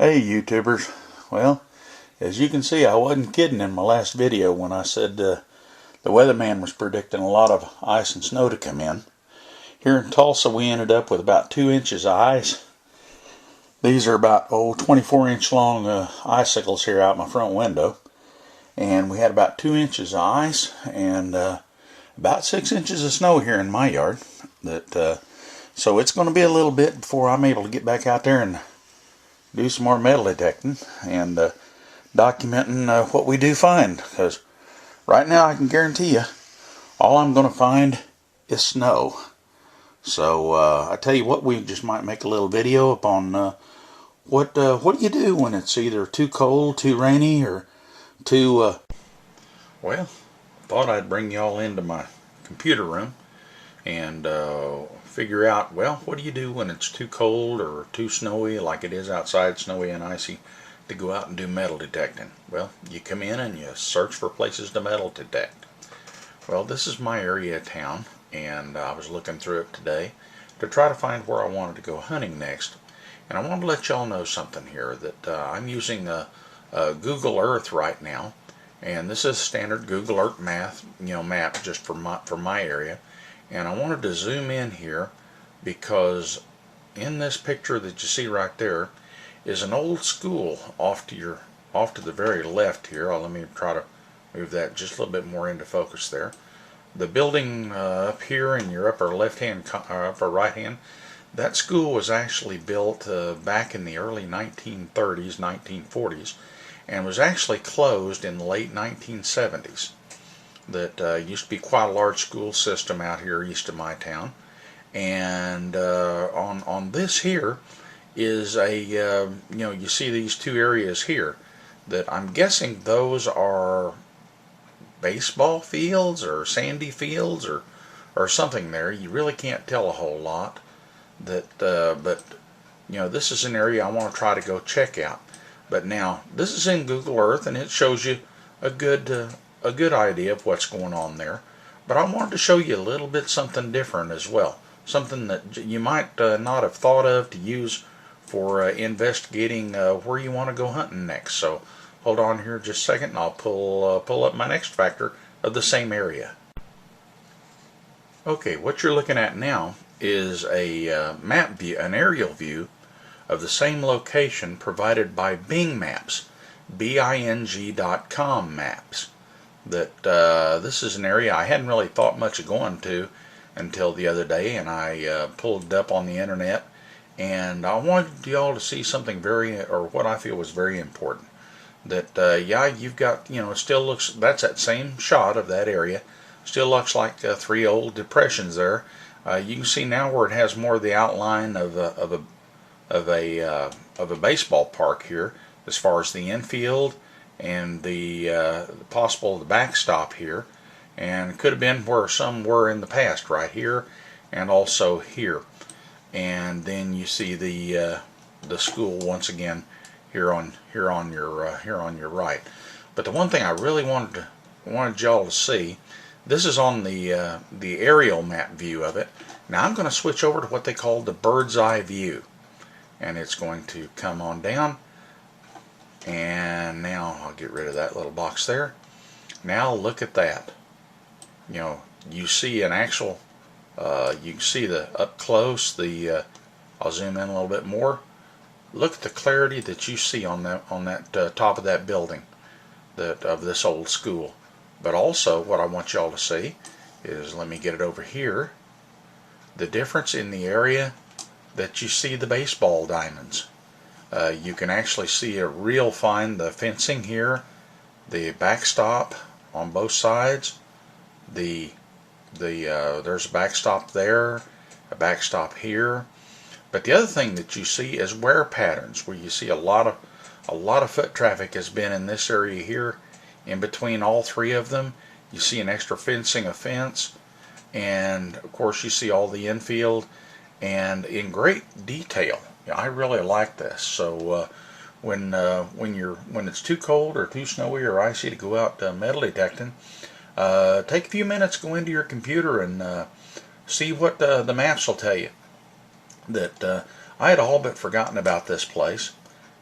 Hey YouTubers, well, as you can see, I wasn't kidding in my last video when I said the weatherman was predicting a lot of ice and snow to come in. Here in Tulsa we ended up with about 2 inches of ice. These are about 24-inch long icicles here out my front window, and we had about 2 inches of ice and about 6 inches of snow here in my yard. So it's going to be a little bit before I'm able to get back out there and do some more metal detecting and documenting what we do find, because right now I can guarantee you all I'm going to find is snow. So I tell you what, we just might make a little video upon what do you do when it's either too cold, too rainy, or too well, I thought I'd bring you all into my computer room and figure out, well, what do you do when it's too cold or too snowy, like it is outside, snowy and icy, to go out and do metal detecting? Well, you come in and you search for places to metal detect. Well, this is my area of town, and I was looking through it today to try to find where I wanted to go hunting next. And I want to let y'all know something here, that I'm using Google Earth right now, and this is standard Google Earth map just for my area. And I wanted to zoom in here because in this picture that you see right there is an old school off to the very left here. Let me try to move that just a little bit more into focus there. The building up here in your upper left hand, upper right hand, that school was actually built back in the early 1930s, 1940s, and was actually closed in the late 1970s. That used to be quite a large school system out here east of my town. And on this here is a you see these two areas here that I'm guessing those are baseball fields or sandy fields or something there. You really can't tell a whole lot. But this is an area I want to try to go check out. But now this is in Google Earth, and it shows you a good idea of what's going on there. But I wanted to show you a little bit something different as well, something that you might not have thought of to use for investigating where you want to go hunting next. So hold on here just a second, and I'll pull up my next factor of the same area. Okay, what you're looking at now is a map view, an aerial view of the same location provided by Bing Maps, Bing.com maps. That this is an area I hadn't really thought much of going to until the other day, and I pulled it up on the internet, and I wanted y'all to see something what I feel was very important. That yeah, you've got, it still looks, that's that same shot of that area, still looks like 3 old depressions there. You can see now where it has more of the outline of a baseball park here, as far as the infield and the possible backstop here, and it could have been where some were in the past, right here and also here. And then you see the school once again here on your right. But the one thing I really wanted y'all to see, this is on the aerial map view of it. Now I'm going to switch over to what they call the bird's eye view, and it's going to come on down. And now I'll get rid of that little box there. Now look at that. You see an actual, you can see the up close, I'll zoom in a little bit more. Look at the clarity that you see on that top of that building of this old school. But also what I want y'all to see is, let me get it over here, the difference in the area that you see the baseball diamonds. You can actually see a real fine, the fencing here, the backstop on both sides. There's a backstop there, a backstop here. But the other thing that you see is wear patterns, where you see a lot of foot traffic has been in this area here. In between all 3 of them, you see an extra fencing, a fence, and of course you see all the infield, and in great detail. I really like this. So when it's too cold or too snowy or icy to go out metal detecting, take a few minutes, go into your computer, and see what the maps will tell you. That I had all but forgotten about this place,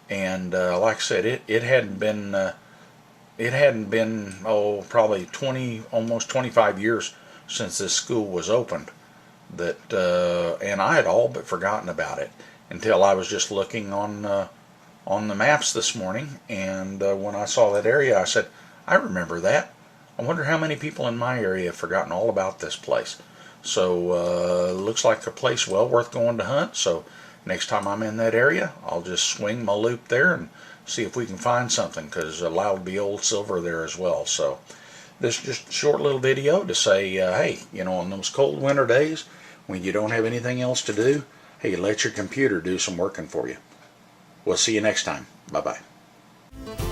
And like I said, it hadn't been probably 20, almost 25 years since this school was opened. And I had all but forgotten about it until I was just looking on the maps this morning, and when I saw that area, I said, I remember that. I wonder how many people in my area have forgotten all about this place. So looks like a place well worth going to hunt. So next time I'm in that area, I'll just swing my loop there and see if we can find something, because allowed to be old silver there as well. So this is just a short little video to say, hey, on those cold winter days when you don't have anything else to do, hey, let your computer do some working for you. We'll see you next time. Bye-bye.